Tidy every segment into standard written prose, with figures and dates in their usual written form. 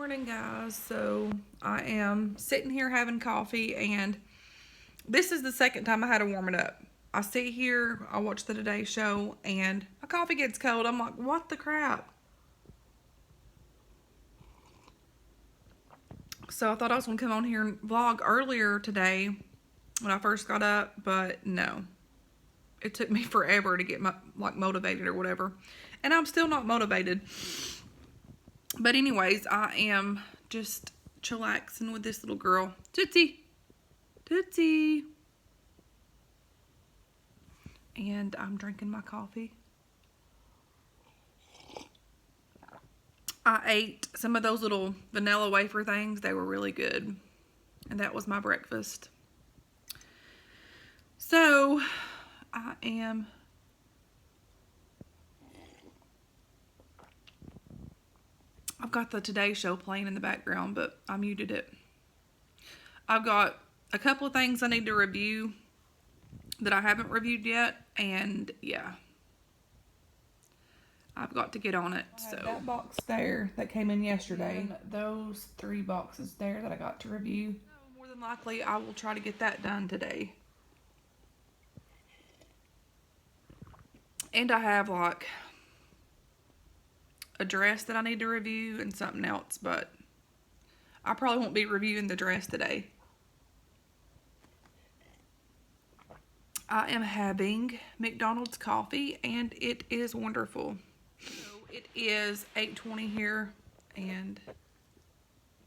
Morning, guys. So I am sitting here having coffee, and this is the second time I had to warm it up. I sit here, I watch the Today Show, and my coffee gets cold. I'm like, what the crap? So I thought I was gonna come on here and vlog earlier today when I first got up, but no. It took me forever to get motivated or whatever, and I'm still not motivated. But anyways, I am just chillaxing with this little girl. Tootsie. Tootsie. And I'm drinking my coffee. I ate some of those little vanilla wafer things. They were really good. And that was my breakfast. So, I've got the Today Show playing in the background, but I muted it. I've got a couple of things I need to review that I haven't reviewed yet, and yeah, I've got to get on it. So that box there that came in yesterday, and those 3 boxes there that I got to review, more than likely I will try to get that done today. And I have like a dress that I need to review and something else, but I probably won't be reviewing the dress today. I am having McDonald's coffee, and it is wonderful. So it is 8:20 here, and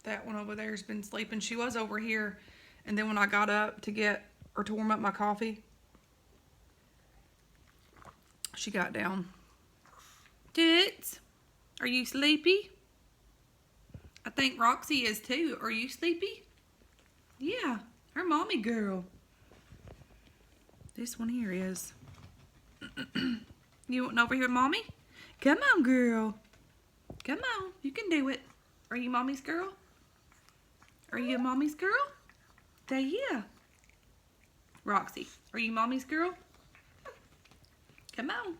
that one over there has been sleeping. She was over here, and then when I got up to warm up my coffee, she got down. Toots, are you sleepy? I think Roxy is too. Are you sleepy? Yeah, her mommy girl. This one here is. You want over here, mommy? Come on, girl. Come on, you can do it. Are you mommy's girl? Are you a mommy's girl? Say yeah. Roxy, are you mommy's girl? Come on.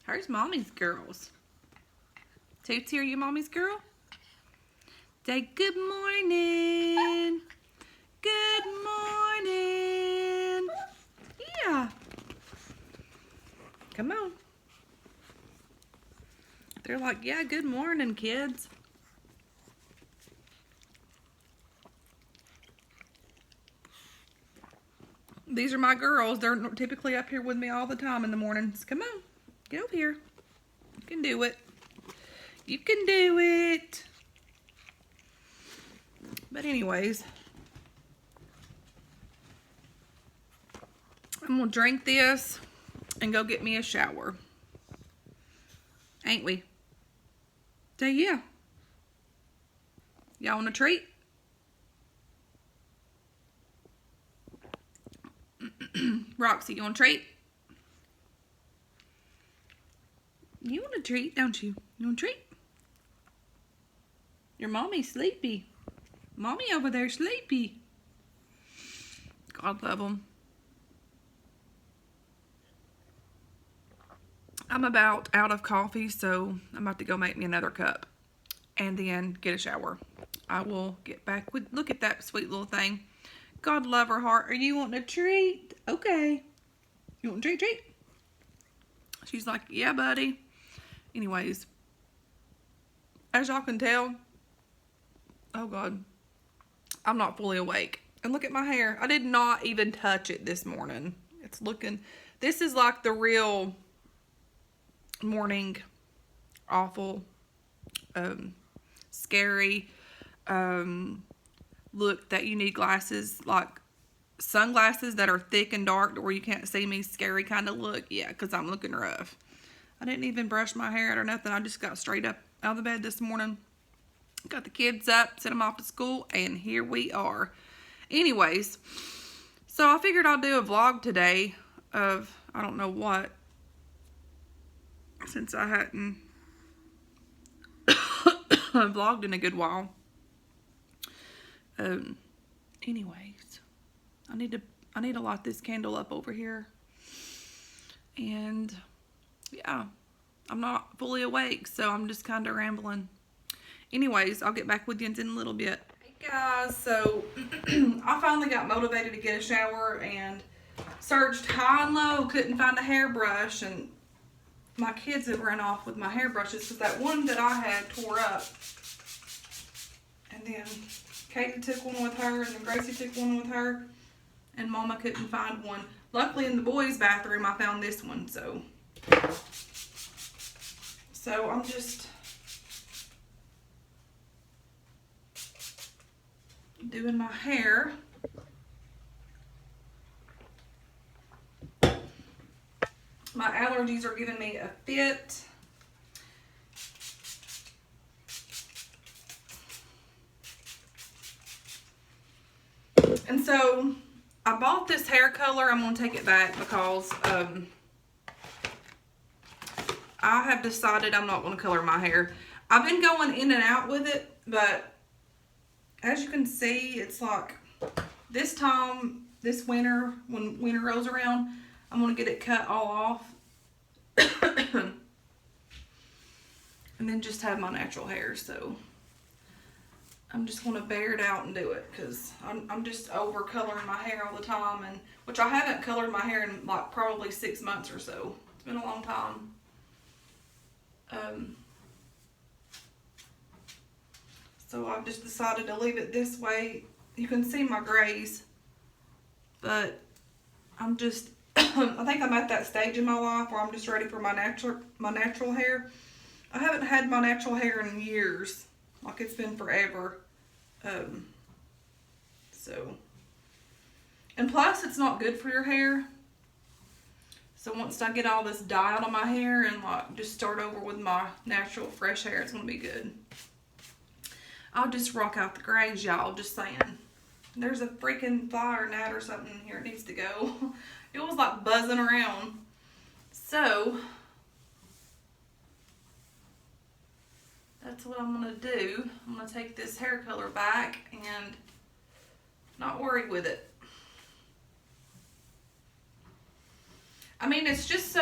Here's mommy's girls. Tootsie, are you mommy's girl? Say good morning. Good morning. Yeah. Come on. They're like, yeah, good morning, kids. These are my girls. They're typically up here with me all the time in the mornings. Come on. Get over here. You can do it. You can do it. But anyways, I'm going to drink this and go get me a shower. Ain't we? Say yeah. Y'all want a treat? Roxy, you want a treat? You want a treat, don't you? You want a treat? Your mommy's sleepy. Mommy over there sleepy. God love them. I'm about out of coffee, so I'm about to go make me another cup and then get a shower. I will get back with, look at that sweet little thing. God love her heart. Are you wanting a treat? Okay. You want a treat? She's like, yeah, buddy. Anyways, as y'all can tell, oh God, I'm not fully awake. And look at my hair. I did not even touch it this morning. It's looking, this is like the real morning awful, scary, look that you need glasses, like sunglasses that are thick and dark to where you can't see me, scary kind of look. Yeah, because I'm looking rough. I didn't even brush my hair out or nothing. I just got straight up out of the bed this morning. Got the kids up, sent them off to school, and here we are. Anyways, so I figured I'll do a vlog today of, I don't know what, since I hadn't vlogged in a good while. Anyways, I need to light this candle up over here. And yeah, I'm not fully awake, so I'm just kind of rambling. Anyways, I'll get back with you in a little bit. Hey guys, so I finally got motivated to get a shower and searched high and low, couldn't find a hairbrush, and my kids have run off with my hairbrushes because that one that I had tore up. And then Katie took one with her, and then Gracie took one with her, and Mama couldn't find one. Luckily in the boys' bathroom I found this one, so I'm just doing my hair. My allergies are giving me a fit. And so I bought this hair color. I'm going to take it back because I have decided I'm not going to color my hair. I've been going in and out with it, but as you can see, it's like this winter, when winter rolls around, I'm going to get it cut all off. And then just have my natural hair. So I'm just going to bear it out and do it because I'm just over coloring my hair all the time, and which I haven't colored my hair in like probably 6 months or so. It's been a long time. So I've just decided to leave it this way. You can see my grays, but I'm just I think I'm at that stage in my life where I'm just ready for my natural hair. I haven't had my natural hair in years. Like, it's been forever. And plus it's not good for your hair. So once I get all this dye out of my hair and like just start over with my natural fresh hair, it's gonna be good. I'll just rock out the grays, y'all, just saying. There's a freaking fly or gnat or something in here. It needs to go. It was like buzzing around. So that's what I'm gonna do. I'm gonna take this hair color back and not worry with it. I mean, it's just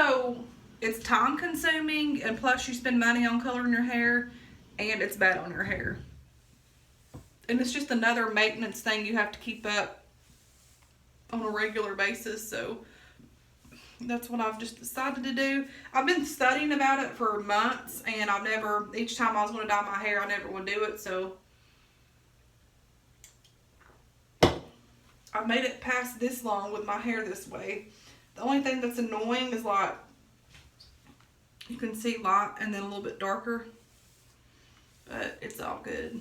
it's time consuming, and plus you spend money on coloring your hair, and it's bad on your hair. And it's just another maintenance thing you have to keep up on a regular basis. So that's what I've just decided to do. I've been studying about it for months, and each time I was going to dye my hair, I never would do it. So I've made it past this long with my hair this way. The only thing that's annoying is like, you can see light and then a little bit darker, but it's all good.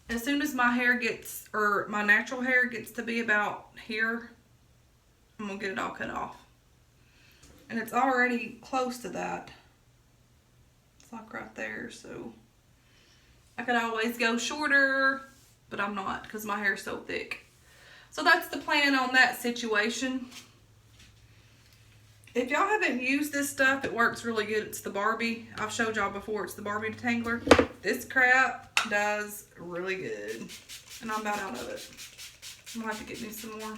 As soon as my natural hair gets to be about here, I'm gonna get it all cut off. And it's already close to that. It's like right there, so I could always go shorter, but I'm not because my hair is so thick. So that's the plan on that situation. If y'all haven't used this stuff, it works really good. It's the Barbie. I've showed y'all before. It's the Barbie detangler. This crap does really good. And I'm about out of it. I'm gonna have to get me some more.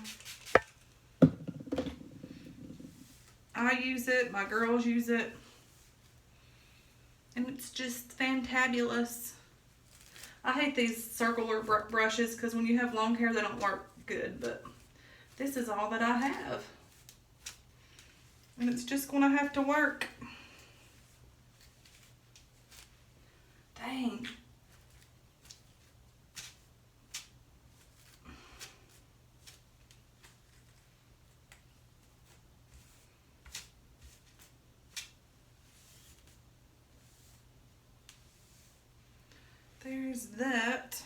I use it. My girls use it. And it's just fantabulous. I hate these circular brushes because when you have long hair, they don't work good. But this is all that I have. And it's just going to have to work. Dang. There's that.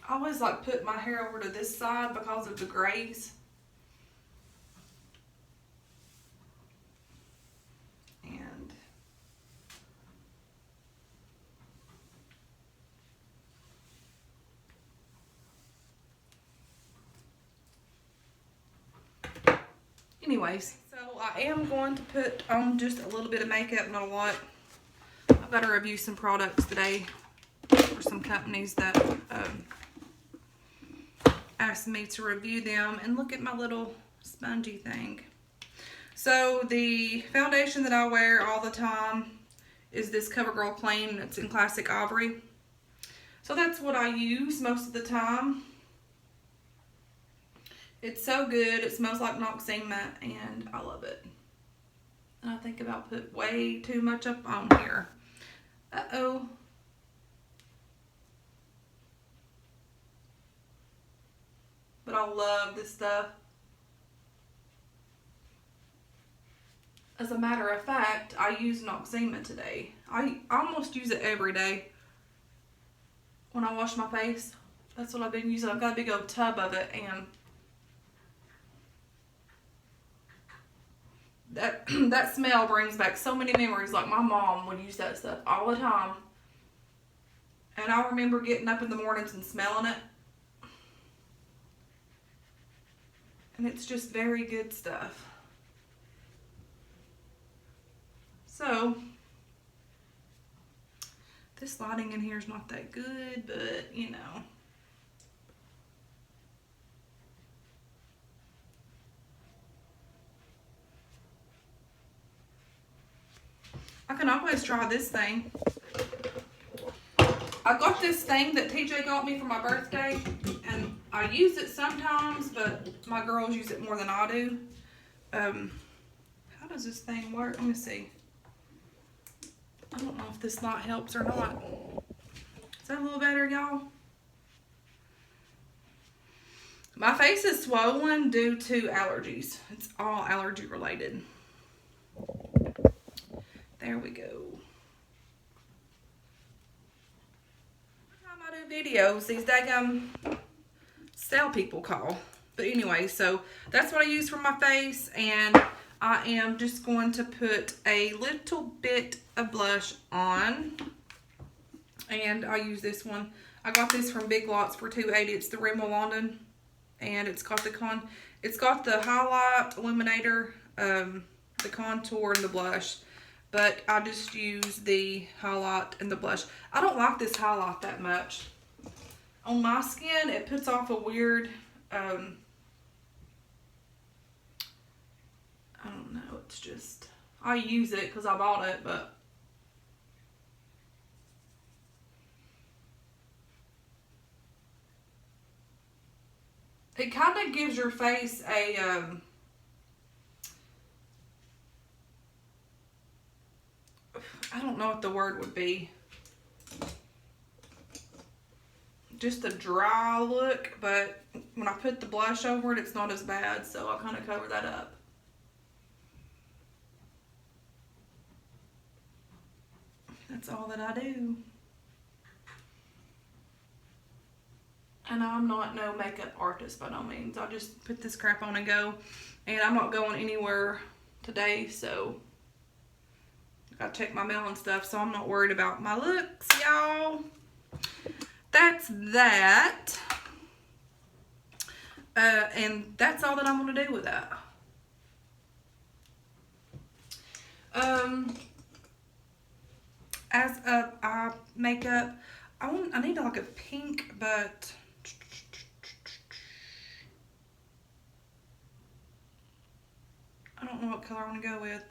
I always like put my hair over to this side because of the grays. And anyways, so I am going to put on just a little bit of makeup, not a lot. I've got to review some products today for some companies that asked me to review them, and look at my little spongy thing. So the foundation that I wear all the time is this CoverGirl Clean. It's in Classic Ivory. So that's what I use most of the time. It's so good. It smells like Noxzema and I love it. And I think about put way too much up on here. Uh-oh. But I love this stuff. As a matter of fact, I use Noxzema today. I almost use it every day when I wash my face. That's what I've been using. I've got a big old tub of it, and that smell brings back so many memories. Like my mom would use that stuff all the time. And I remember getting up in the mornings and smelling it. And it's just very good stuff. So, this lighting in here is not that good, but you know. I can always try this thing. I got this thing that TJ got me for my birthday, and I use it sometimes, but my girls use it more than I do. How does this thing work? Let me see. I don't know if this light helps or not. Is that a little better, y'all? My face is swollen due to allergies. It's all allergy related. There we go. Every time I do videos, these daggum cell people call. But anyway, so that's what I use for my face, and I am just going to put a little bit of blush on. And I use this one. I got this from Big Lots for $2.80. It's the Rimmel London, and it's got the highlight illuminator, the contour, and the blush. But I just use the highlight and the blush. I don't like this highlight that much. On my skin, it puts off a weird, I don't know, it's just, I use it because I bought it, but it kind of gives your face a, I don't know what the word would be. Just a dry look, but when I put the blush over it, it's not as bad, so I'll kind of cover that up. That's all that I do. And I'm not no makeup artist by no means. I just put this crap on and go. And I'm not going anywhere today, so I gotta check my mail and stuff, so I'm not worried about my looks, y'all. That's that. And that's all that I'm gonna do with that. As a eye makeup, I need like a pink, but I don't know what color I want to go with.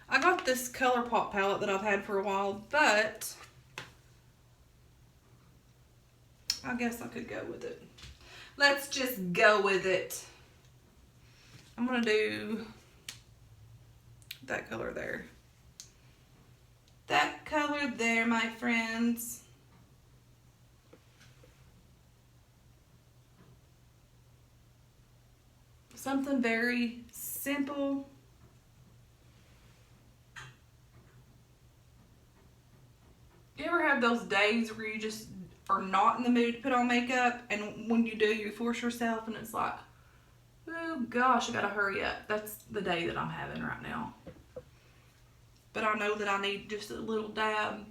I got this ColourPop palette that I've had for a while, but I guess I could go with it. Let's just go with it. I'm going to do that color there. That color there, my friends. Something very simple. You ever have those days where you just are not in the mood to put on makeup, and when you do, you force yourself, and it's like, oh gosh, I gotta hurry up. That's the day that I'm having right now. But I know that I need just a little dab.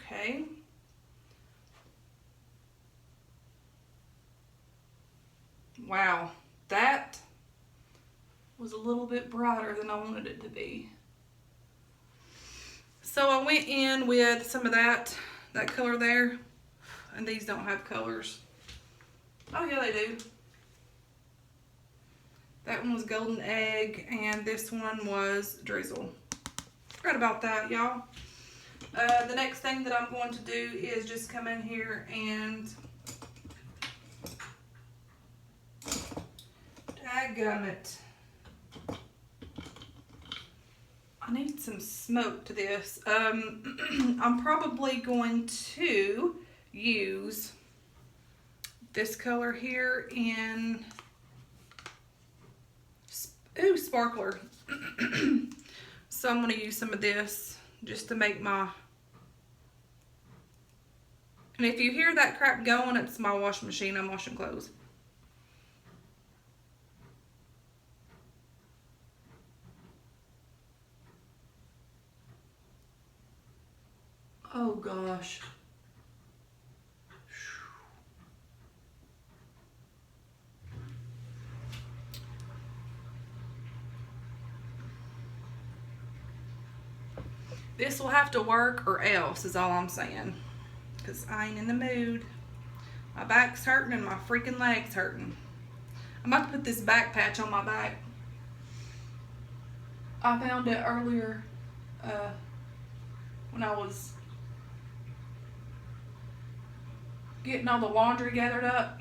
Okay. Wow, that was a little bit brighter than I wanted it to be. So I went in with some of that color there, and these don't have colors. Oh yeah, they do. That one was Golden Egg, and this one was Drizzle. Forgot about that, y'all. The next thing that I'm going to do is just come in here and dadgummit. I need some smoke to this. I'm probably going to use this color here in, ooh, Sparkler. So I'm going to use some of this just to make my, and if you hear that crap going, it's my washing machine. I'm washing clothes. Oh gosh. This will have to work or else is all I'm saying. Because I ain't in the mood. My back's hurting and my freaking leg's hurting. I'm about to put this back patch on my back. I found it earlier when I was getting all the laundry gathered up.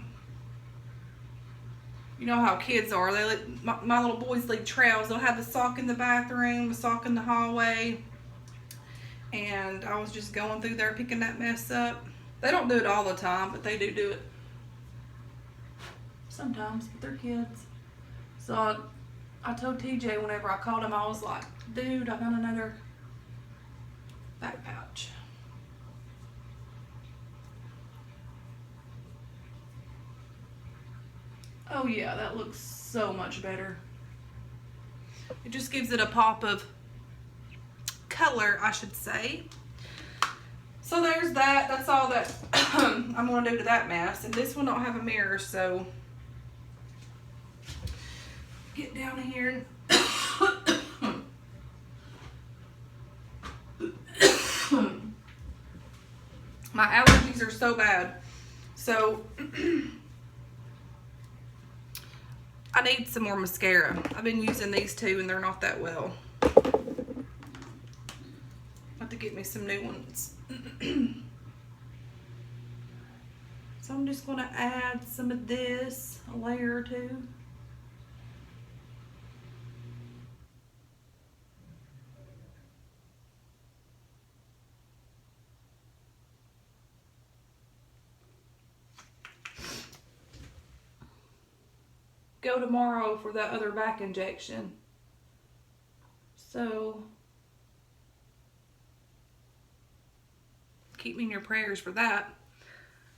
You know how kids are. They let my little boys leave trails. They'll have the sock in the bathroom, the sock in the hallway. And I was just going through there picking that mess up. They don't do it all the time, but they do it sometimes, but they're kids. So I told TJ whenever I called him, I was like, dude, I found another back pouch. Oh yeah, that looks so much better. It just gives it a pop of color, I should say. So there's that. That's all that I'm going to do to that mess. And this one don't have a mirror, so get down here and my allergies are so bad. So I need some more mascara. I've been using these two and they're not that well. Have to get me some new ones. So I'm just going to add some of this, a layer or two. Go tomorrow for that other back injection. So keep me in your prayers for that.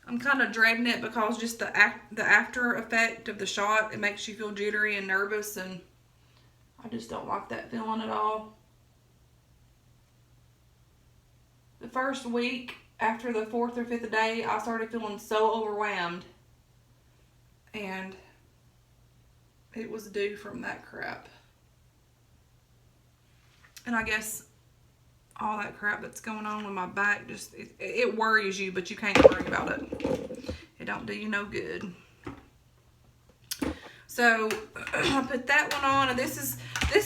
I'm kind of dreading it because just the after effect of the shot, it makes you feel jittery and nervous, and I just don't like that feeling at all. The first week after the 4th or 5th day, I started feeling so overwhelmed, and it was due from that crap. And I guess all that crap that's going on with my back, just it worries you, but you can't worry about it. It don't do you no good. So I put that one on, and this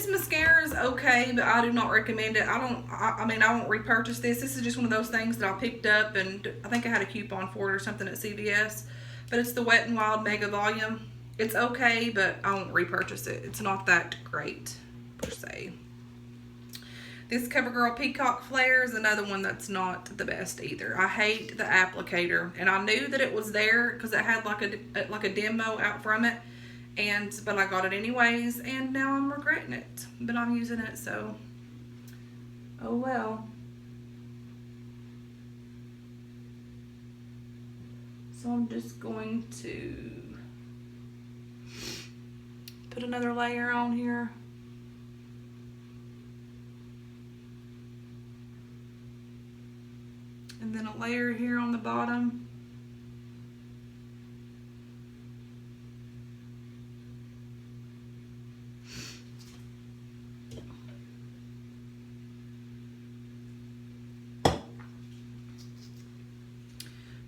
mascara is okay, but I do not recommend it. I mean, I won't repurchase this. This is just one of those things that I picked up, and I think I had a coupon for it or something at CVS. But it's the Wet n Wild Mega Volume. It's okay, but I won't repurchase it. It's not that great per se. This CoverGirl Peacock Flare is another one that's not the best either. I hate the applicator, and I knew that it was there because it had like a demo out from it, but I got it anyways, and now I'm regretting it. But I'm using it, so oh well. So I'm just going to put another layer on here. And then a layer here on the bottom.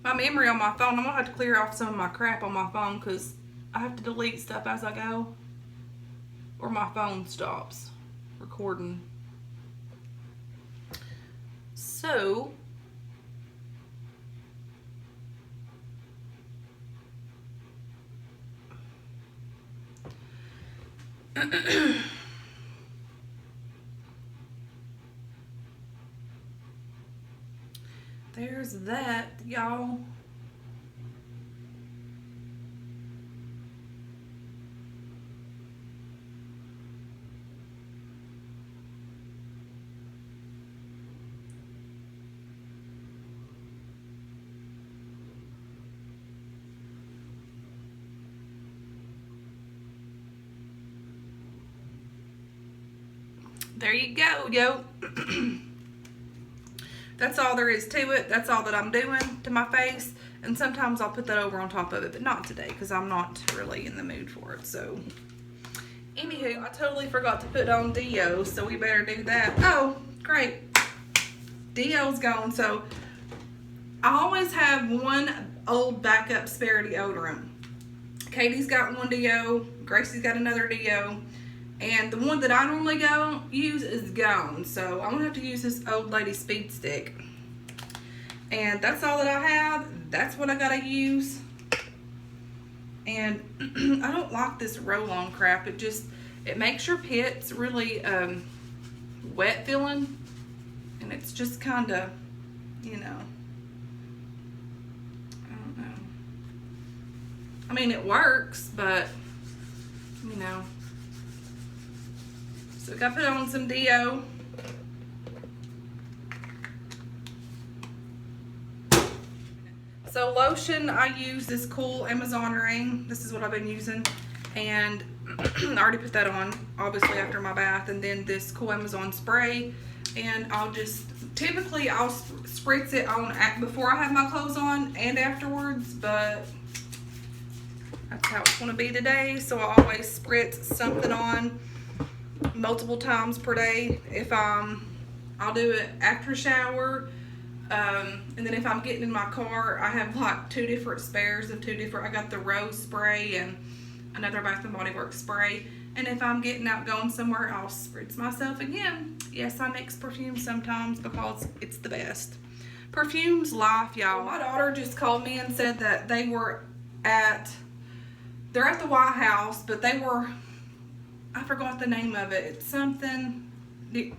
my memory on my phone. I'm gonna have to clear off some of my crap on my phone because I have to delete stuff as I go, or my phone stops recording. So there's that, y'all. There you go, yo. That's all there is to it. That's all that I'm doing to my face. And sometimes I'll put that over on top of it, but not today because I'm not really in the mood for it. So, anywho, I totally forgot to put on Dio, so we better do that. Oh, great. Dio's gone. So, I always have one old backup spare deodorant. Katie's got one Dio. Gracie's got another Dio. And the one that I normally use is gone. So I'm gonna have to use this old lady speed stick. And that's all that I have. That's what I gotta use. And I don't like this roll-on crap. It makes your pits really wet feeling. And it's just kinda, you know, I don't know. I mean, it works, but, you know. So I gotta put on some Dio. So lotion, I use this cool Amazon ring. This is what I've been using. And I already put that on, obviously, after my bath. And then this cool Amazon spray. And typically I'll spritz it on before I have my clothes on and afterwards. But that's how it's gonna be today. So I always spritz something on multiple times per day. I'll do it after shower, and then if I'm getting in my car, I have like 2 different spares of 2 different. I got the rose spray and another Bath and Body Works spray. And if I'm getting out going somewhere, I'll spritz myself again. Yes, I mix perfume sometimes because it's the best. Perfume's life, y'all. My daughter just called me and said that they're at the White House, but I forgot the name of it. It's something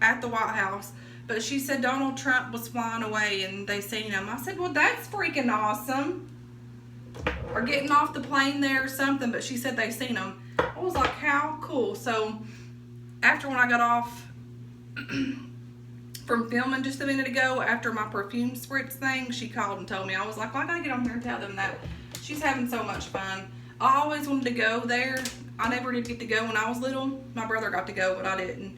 at the White House. But she said Donald Trump was flying away and they seen him. I said, well, that's freaking awesome. Or getting off the plane there or something. But she said they seen him. I was like, how cool. So, after when I got off from filming just a minute ago, after my perfume spritz thing, she called and told me. I was like, well, I gotta get on here and tell them that she's having so much fun. I always wanted to go there. I never did get to go when I was little. My brother got to go, but I didn't.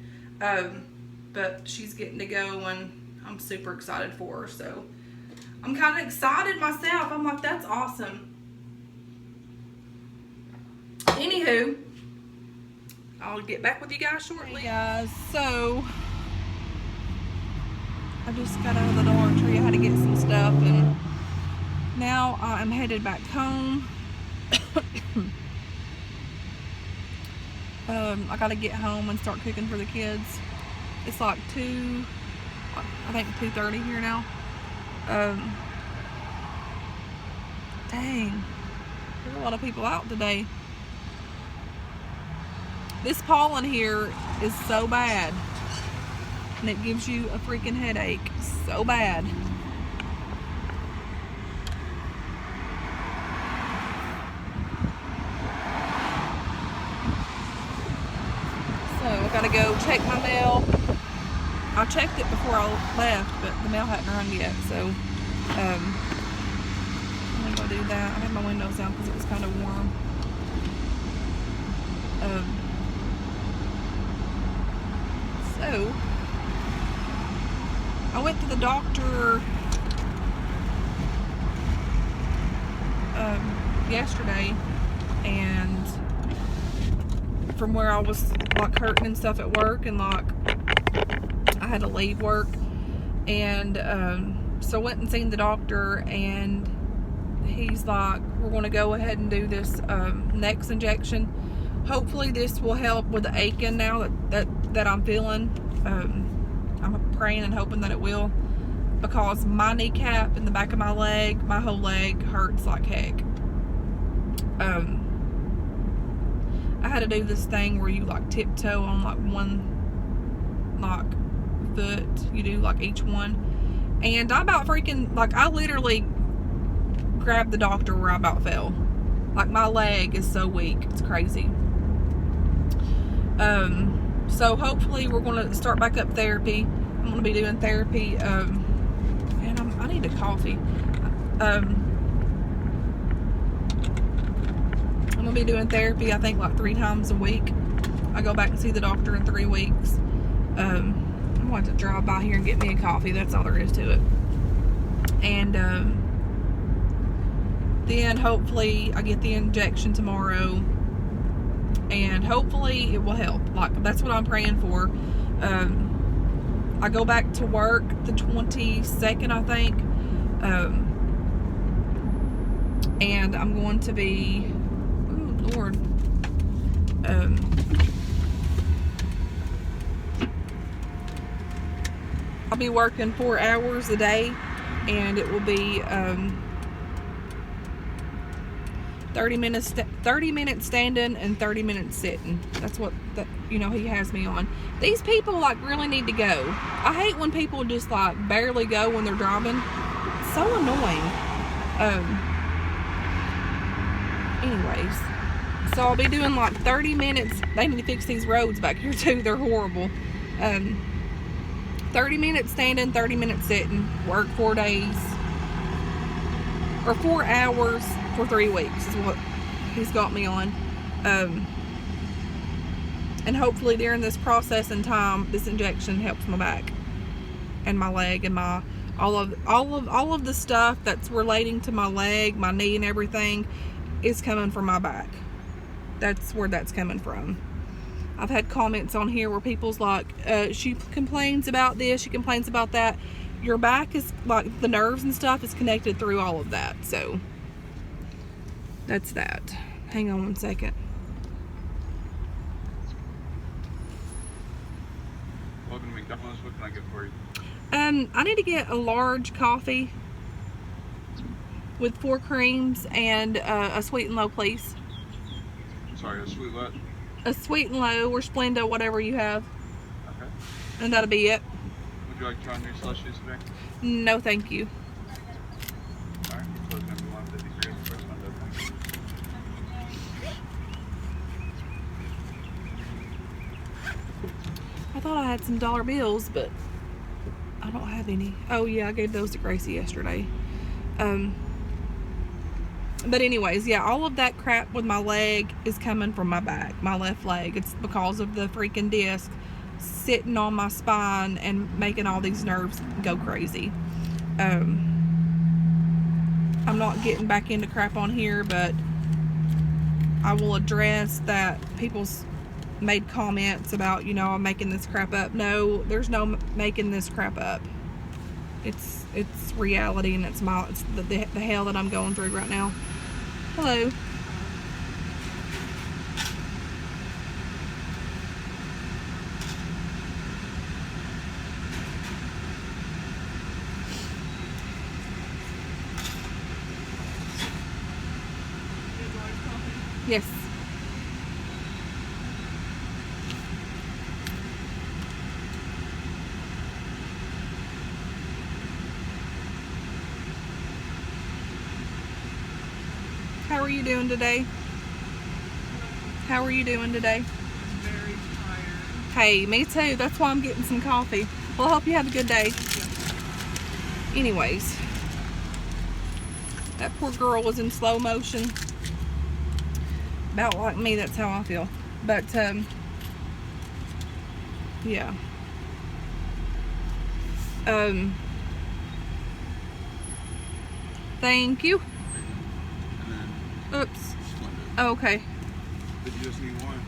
But she's getting to go, and I'm super excited for her. So I'm kind of excited myself. I'm like, that's awesome. Anywho, I'll get back with you guys shortly. Hey guys, so I just got out of the Dollar Tree. I had to get some stuff, and now I'm headed back home. I gotta get home and start cooking for the kids. It's like 2:30 here now. Dang, there's a lot of people out today. This pollen here is so bad, and it gives you a freaking headache so bad. So I gotta go check my mail. I checked it before I left, but the mail hadn't run yet, so I'm gonna go do that. I had my windows down because it was kind of warm. So I went to the doctor yesterday, and from where I was like hurting and stuff at work, and like I had to leave work, and so I went and seen the doctor, and he's like, we're going to go ahead and do this next injection. Hopefully this will help with the aching now that I'm feeling. I'm praying and hoping that it will, because my kneecap and the back of my leg, my whole leg hurts like heck. I had to do this thing where you like tiptoe on like one like foot. You do like each one. And I about freaking, like, I literally grabbed the doctor where I about fell. Like, my leg is so weak. It's crazy. So hopefully we're going to start back up therapy. I'm going to be doing therapy. And I need a coffee. I'm going to be doing therapy, I think, like 3 times a week. I go back and see the doctor in 3 weeks. I'm going to drive by here and get me a coffee. That's all there is to it. And then hopefully I get the injection tomorrow, and hopefully it will help. Like, that's what I'm praying for. I go back to work the 22nd, I think. And I'm going to be, oh Lord, I'll be working 4 hours a day, and it will be 30 minutes standing and 30 minutes sitting. That's what he has me on. These people like really need to go. I hate when people just like barely go when they're driving. It's so annoying. Anyways, so I'll be doing like 30 minutes. They need to fix these roads back here too. They're horrible. 30 minutes standing, 30 minutes sitting. Work 4 days. Or 4 hours for 3 weeks is what he's got me on. And hopefully during this process and time, this injection helps my back and my leg and my all of the stuff that's relating to my leg, my knee, and everything is coming from my back. That's where that's coming from. I've had comments on here where people's like, she complains about this, she complains about that. Your back is like, the nerves and stuff is connected through all of that. So that's that. Hang on 1 second. Welcome to McDonald's. What can I get for you? I need to get a large coffee with 4 creams and a sweet and low, please. Sorry, a sweet what? A sweet and low or Splenda, whatever you have. Okay. And that'll be it. Would you like to try new slushies today? No, thank you. Alright, you're closing up to 153 on the first window. I thought I had some dollar bills, but I don't have any. Oh yeah, I gave those to Gracie yesterday. But anyways, yeah, all of that crap with my leg is coming from my back, my left leg. It's because of the freaking disc sitting on my spine and making all these nerves go crazy. I'm not getting back into crap on here, but I will address that people's made comments about, I'm making this crap up. No, there's no making this crap up. It's reality, and it's the hell that I'm going through right now. Hello. Yes. How are you doing today? How are you doing today? Very tired. Hey, me too. That's why I'm getting some coffee. Well, I hope you have a good day. Anyways, that poor girl was in slow motion. About like me, that's how I feel. But, yeah. Thank you. Oops. Splendid. Oh, okay. Did you just need one?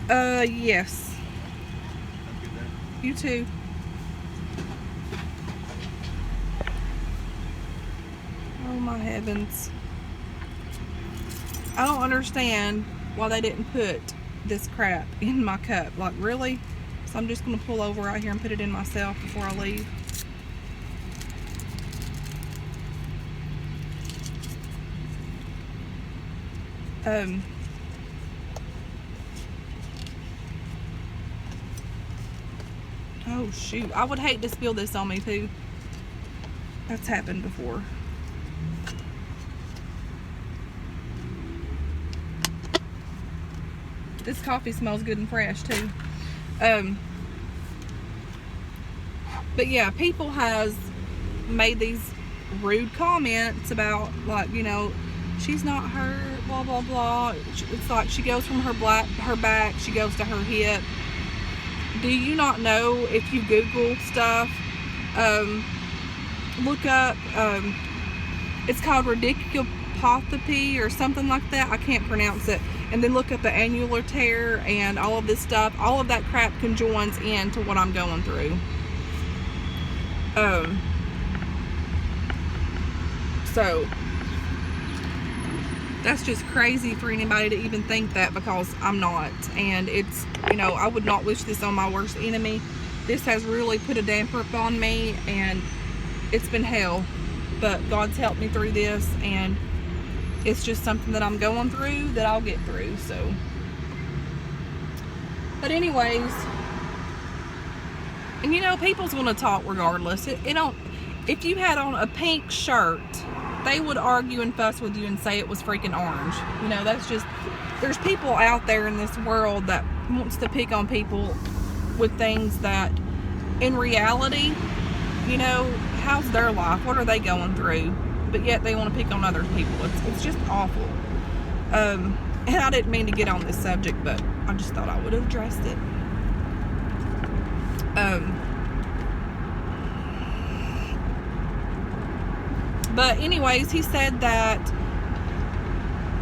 Yes. Have a good day. You too. Oh my heavens. I don't understand why they didn't put this crap in my cup. Like, really? So I'm just going to pull over right here and put it in myself before I leave. Oh shoot, I would hate to spill this on me too. That's happened before. This coffee smells good and fresh too. But yeah, people has made these rude comments about, like, you know, she's not hurt, blah blah blah. It's like she goes from her back, she goes to her hip. Do you not know, if you Google stuff, look up, it's called radiculopathy or something like that. I can't pronounce it. And then look up the annular tear and all of this stuff. All of that crap conjoins into what I'm going through. So that's just crazy for anybody to even think that, because I'm not. And it's, you know, I would not wish this on my worst enemy. This has really put a damper up on me, and it's been hell. But God's helped me through this, and it's just something that I'm going through that I'll get through. So, but anyways, and you know, people's gonna talk regardless. It don't. If you had on a pink shirt, they would argue and fuss with you and say it was freaking orange. You know, that's just, there's people out there in this world that wants to pick on people with things that, in reality, you know, how's their life? What are they going through? But yet they want to pick on other people. It's just awful. And I didn't mean to get on this subject, but I just thought I would have addressed it. But anyways, he said that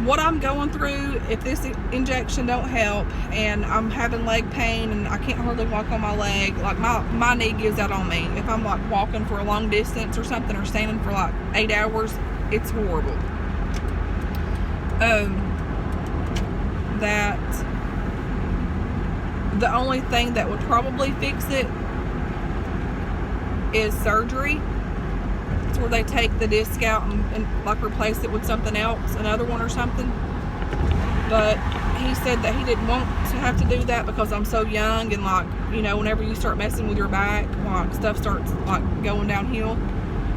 what I'm going through, if this injection don't help, and I'm having leg pain and I can't hardly walk on my leg, like my knee gives out on me. If I'm like walking for a long distance or something, or standing for like 8 hours, it's horrible. That the only thing that would probably fix it is surgery. It's where they take the disc out and like replace it with something else, another one or something. But he said that he didn't want to have to do that because I'm so young, and like, you know, whenever you start messing with your back, like stuff starts like going downhill.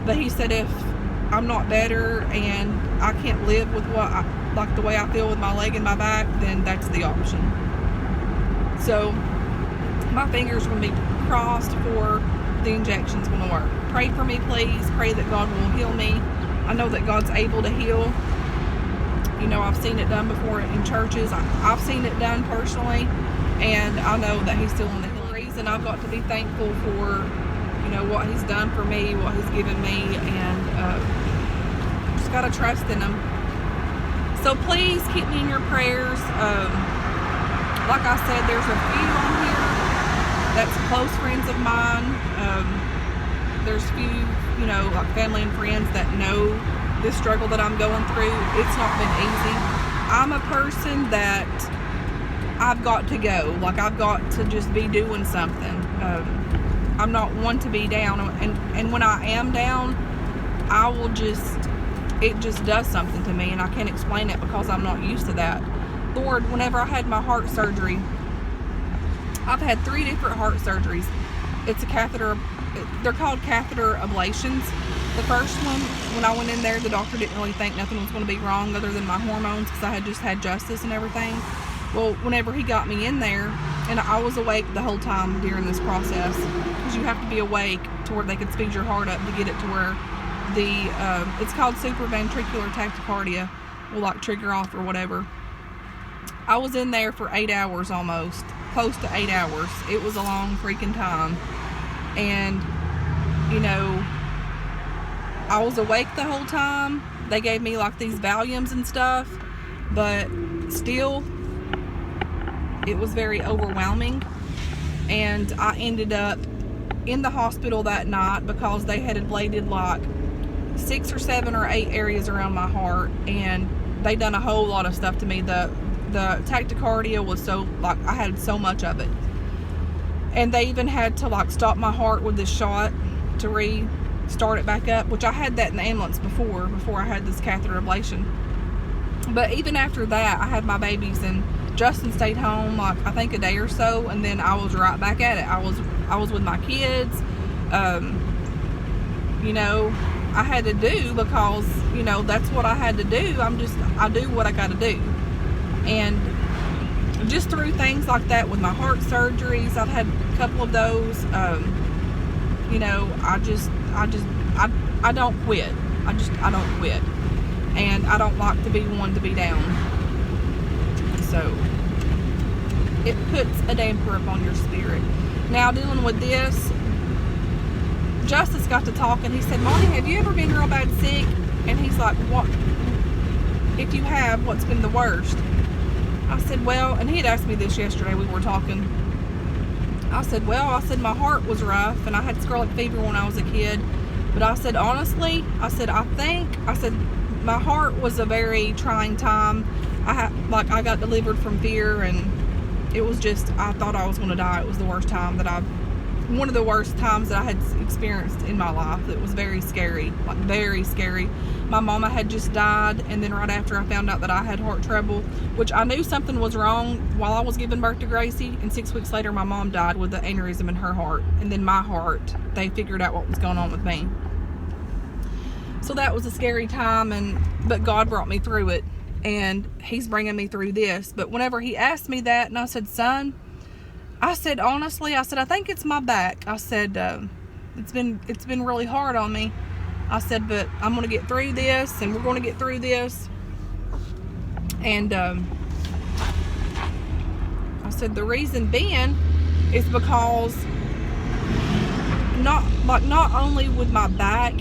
But he said if I'm not better and I can't live with what like the way I feel with my leg and my back, then that's the option. So my fingers will be crossed for the injection's going to work. Pray for me, please. Pray that God will heal me. I know that God's able to heal. You know, I've seen it done before in churches. I've seen it done personally, and I know that He's still in the healing reason. I've got to be thankful for, you know, what He's done for me, what He's given me, and just got to trust in Him. So please keep me in your prayers. Like I said, there's a few on here that's close friends of mine. There's few, you know, like family and friends that know this struggle that I'm going through. It's not been easy. I'm a person that I've got to go. Like, I've got to just be doing something. I'm not one to be down. And when I am down, I will just, it just does something to me. And I can't explain it because I'm not used to that. Lord, whenever I had my heart surgery, I've had 3 different heart surgeries. It's a catheter, they're called catheter ablations. The first one, when I went in there, the doctor didn't really think nothing was going to be wrong other than my hormones, because I had just had justice and everything. Well, whenever he got me in there, and I was awake the whole time during this process, because you have to be awake to where they could speed your heart up to get it to where the, it's called supraventricular tachycardia, will like trigger off or whatever. I was in there for 8 hours almost, close to 8 hours. It was a long freaking time. And, you know, I was awake the whole time. They gave me like these Valiums and stuff, but still, it was very overwhelming. And I ended up in the hospital that night because they had ablated like 6 or 7 or 8 areas around my heart, and they done a whole lot of stuff to me. The tachycardia was so, like, I had so much of it, and they even had to like stop my heart with this shot to restart it back up, which I had that in the ambulance before I had this catheter ablation. But even after that, I had my babies, and Justin stayed home like I think a day or so, and then I was right back at it. I was with my kids. You know, I had to do, because, you know, that's what I had to do. I do what I got to do. And just through things like that with my heart surgeries, I've had a couple of those. You know, I don't quit. I don't quit. And I don't like to be one to be down. So it puts a damper upon your spirit. Now, dealing with this, Justice got to talking. He said, Monty, have you ever been real bad sick? And he's like, what? If you have, what's been the worst? I said, well, and he had asked me this yesterday. We were talking. I said, well, my heart was rough, and I had scarlet fever when I was a kid. But I said, honestly, I said, my heart was a very trying time. I got delivered from fear, and it was just, I thought I was going to die. It was the worst time one of the worst times that I had experienced in my life. It was very scary, like very scary. My mama had just died, and then right after I found out that I had heart trouble, which I knew something was wrong while I was giving birth to Gracie, and 6 weeks later my mom died with the aneurysm in her heart, and then my heart, they figured out what was going on with me. So that was a scary time, but God brought me through it, and he's bringing me through this. But whenever he asked me that, and I said, son, I said, honestly, I said, I think it's my back. I said, it's been really hard on me. I said, but I'm going to get through this, and we're going to get through this. And I said, the reason being is because not only with my back,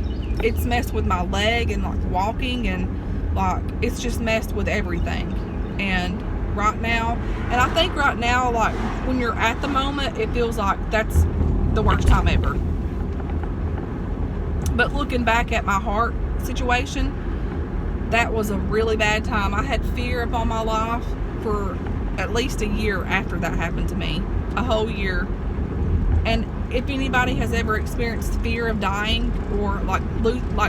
it's messed with my leg and like walking, and like it's just messed with everything. And right now, and I think right now, like when you're at the moment, it feels like that's the worst time ever. But looking back at my heart situation, that was a really bad time. I had fear upon my life for at least a year after that happened to me, a whole year. And if anybody has ever experienced fear of dying, or like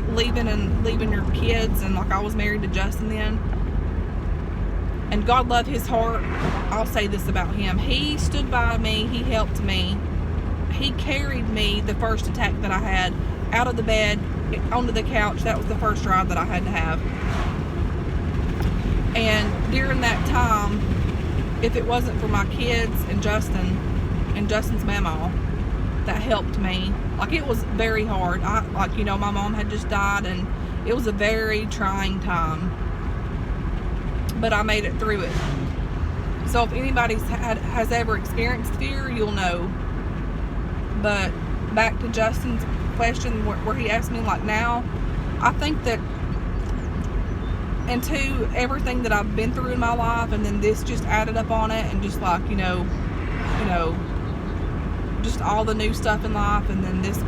leaving your kids, and like I was married to Justin then, and God loved his heart, I'll say this about him. He stood by me. He helped me. He carried me the first attack that I had out of the bed, onto the couch. That was the first drive that I had to have. And during that time, if it wasn't for my kids and Justin and Justin's mama, that helped me. Like, it was very hard. My mom had just died, and it was a very trying time. But I made it through it. So if anybody has ever experienced fear, you'll know. But back to Justin's question, where he asked me, like, now, I think that, and to everything that I've been through in my life, and then this just added up on it, and just like, just all the new stuff in life, and then this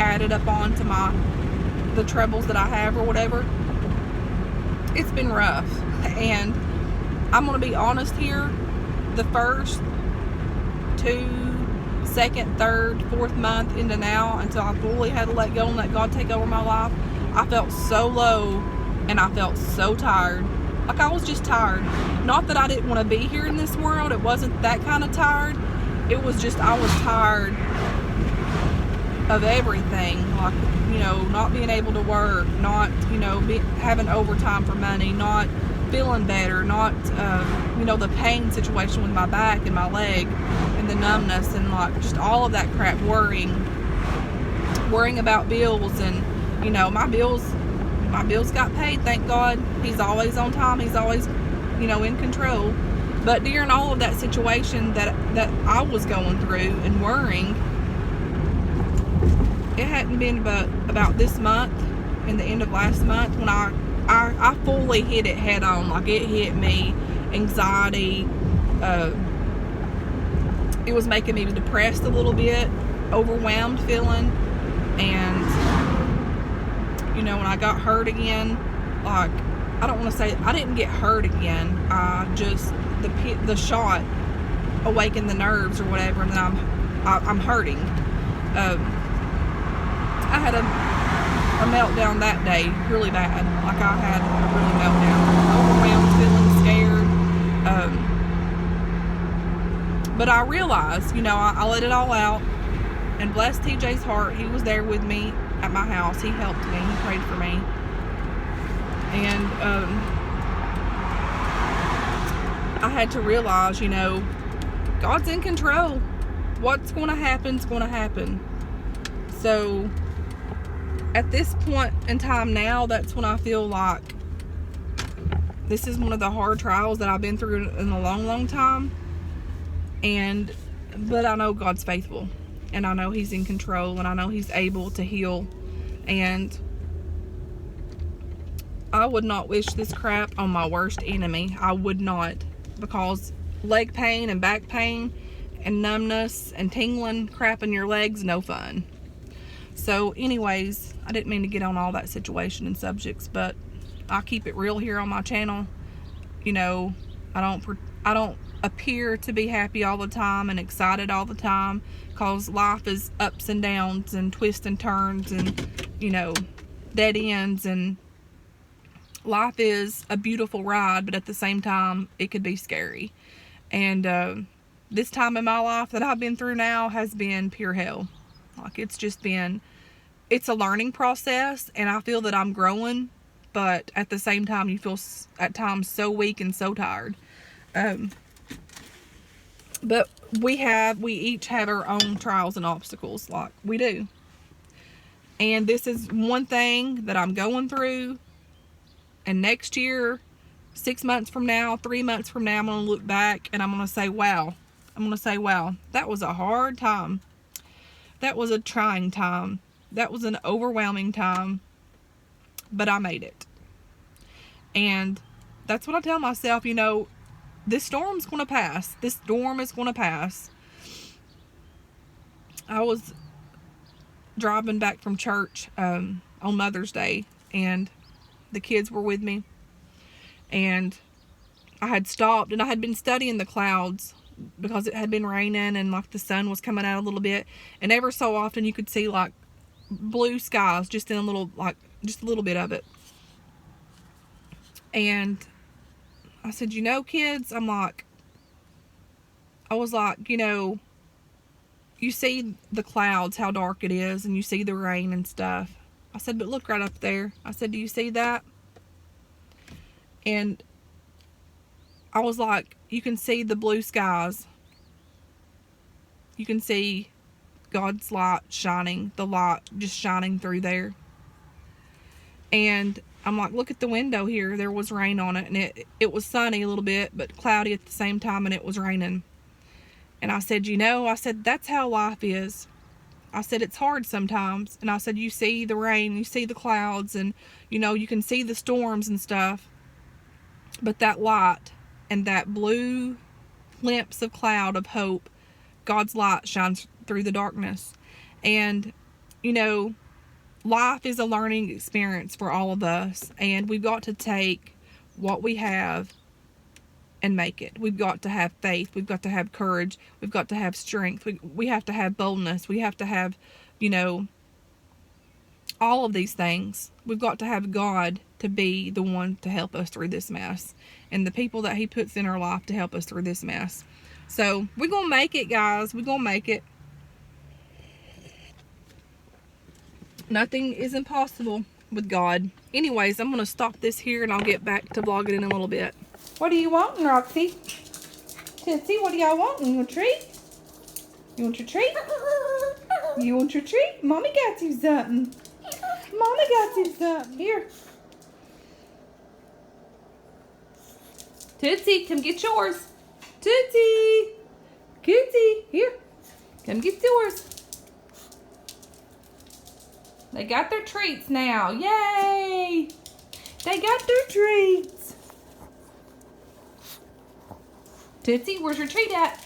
added up on to the troubles that I have or whatever. It's been rough. And I'm going to be honest here, the first 2, 2nd, 3rd, 4th month into now, until I fully had to let go and let God take over my life, I felt so low, and I felt so tired. Like, I was just tired. Not that I didn't want to be here in this world. It wasn't that kind of tired. It was just, I was tired of everything. Like, not being able to work, not, having overtime for money, not feeling better, not, the pain situation with my back and my leg and the numbness, and like just all of that crap, worrying about bills. And, my bills got paid, thank God. He's always on time. He's always, in control. But during all of that situation that I was going through and worrying, it hadn't been about this month and the end of last month when I fully hit it head on. Like, it hit me. Anxiety. It was making me depressed a little bit, overwhelmed feeling, and you know, when I got hurt again, like, I don't want to say, I didn't get hurt again. I just, the shot awakened the nerves or whatever, and then I'm hurting. I had a meltdown that day, really bad. Like, I had a really meltdown, overwhelmed, feeling scared. But I realized, you know, I let it all out, and bless TJ's heart, he was there with me at my house. He helped me, he prayed for me, and I had to realize, you know, God's in control. What's going to happen is going to happen. So at this point in time now, that's when I feel like this is one of the hard trials that I've been through in a long, long time. But I know God's faithful, and I know He's in control, and I know He's able to heal. And I would not wish this crap on my worst enemy. I would not, because leg pain and back pain and numbness and tingling crap in your legs, no fun. So anyways, I didn't mean to get on all that situation and subjects, but I keep it real here on my channel. You know, I don't appear to be happy all the time and excited all the time, because life is ups and downs and twists and turns and, you know, dead ends, and life is a beautiful ride, but at the same time it could be scary. And this time in my life that I've been through now has been pure hell. Like, it's just been, it's a learning process, and I feel that I'm growing, but at the same time you feel at times so weak and so tired. But we each have our own trials and obstacles, like we do. And this is one thing that I'm going through, and next year, 6 months from now, 3 months from now, I'm going to look back and I'm going to say, wow. I'm going to say, wow, that was a hard time. That was a trying time. That was an overwhelming time. But I made it. And that's what I tell myself, you know, this storm's going to pass. This storm is going to pass. I was driving back from church on Mother's Day, and the kids were with me. And I had stopped, and I had been studying the clouds, because it had been raining and like the sun was coming out a little bit, and ever so often you could see like blue skies just in a little, like just a little bit of it. And I said, you know, kids, I was like, you know, you see the clouds, how dark it is, and you see the rain and stuff. I said, but look right up there. I said, do you see that? And I was like, you can see the blue skies. You can see God's light shining, the light just shining through there. And I'm like, look at the window here. There was rain on it, and it was sunny a little bit, but cloudy at the same time, and it was raining. And I said, you know, I said, that's how life is. I said, it's hard sometimes. And I said, you see the rain, you see the clouds, and, you know, you can see the storms and stuff. But that light and that blue glimpse of cloud of hope, God's light shines through the darkness. And, you know, life is a learning experience for all of us, and we've got to take what we have and make it. We've got to have faith. We've got to have courage. We've got to have strength. We have to have boldness. We have to have, you know, all of these things. We've got to have God to be the one to help us through this mess, and the people that He puts in our life to help us through this mess. So we're gonna make it, guys. We're gonna make it. Nothing is impossible with God. Anyways, I'm gonna stop this here, and I'll get back to vlogging in a little bit. What are you wanting, Roxy? Tootsie, what are y'all wanting? You want a treat? You want your treat? You want your treat? Mommy got you something. Mommy got you something. Here. Tootsie, come get yours. Tootsie. Tootsie, here. Come get yours. They got their treats now. Yay! They got their treats. Tootsie, where's your treat at?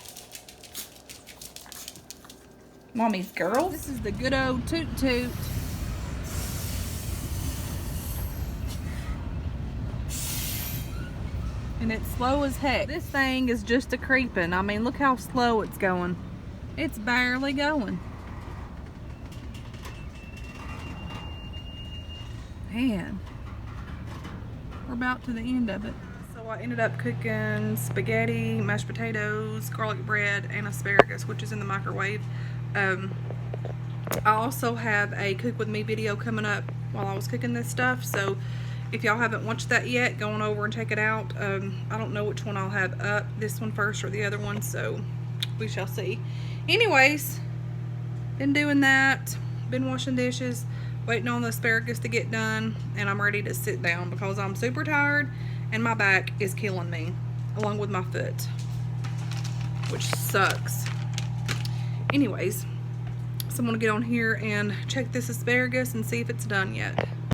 Mommy's girl. This is the good old Toot Toot. And it's slow as heck. This thing is just a creeping. I mean, look how slow it's going. It's barely going. Man, we're about to the end of it. So I ended up cooking spaghetti, mashed potatoes, garlic bread, and asparagus, which is in the microwave. I also have a cook with me video coming up while I was cooking this stuff, so if y'all haven't watched that yet, go on over and check it out. I don't know which one I'll have up, this one first or the other one, so we shall see. Anyways, been doing that, been washing dishes, waiting on the asparagus to get done, and I'm ready to sit down because I'm super tired and my back is killing me, along with my foot, which sucks. Anyways, so I'm gonna get on here and check this asparagus and see if it's done yet.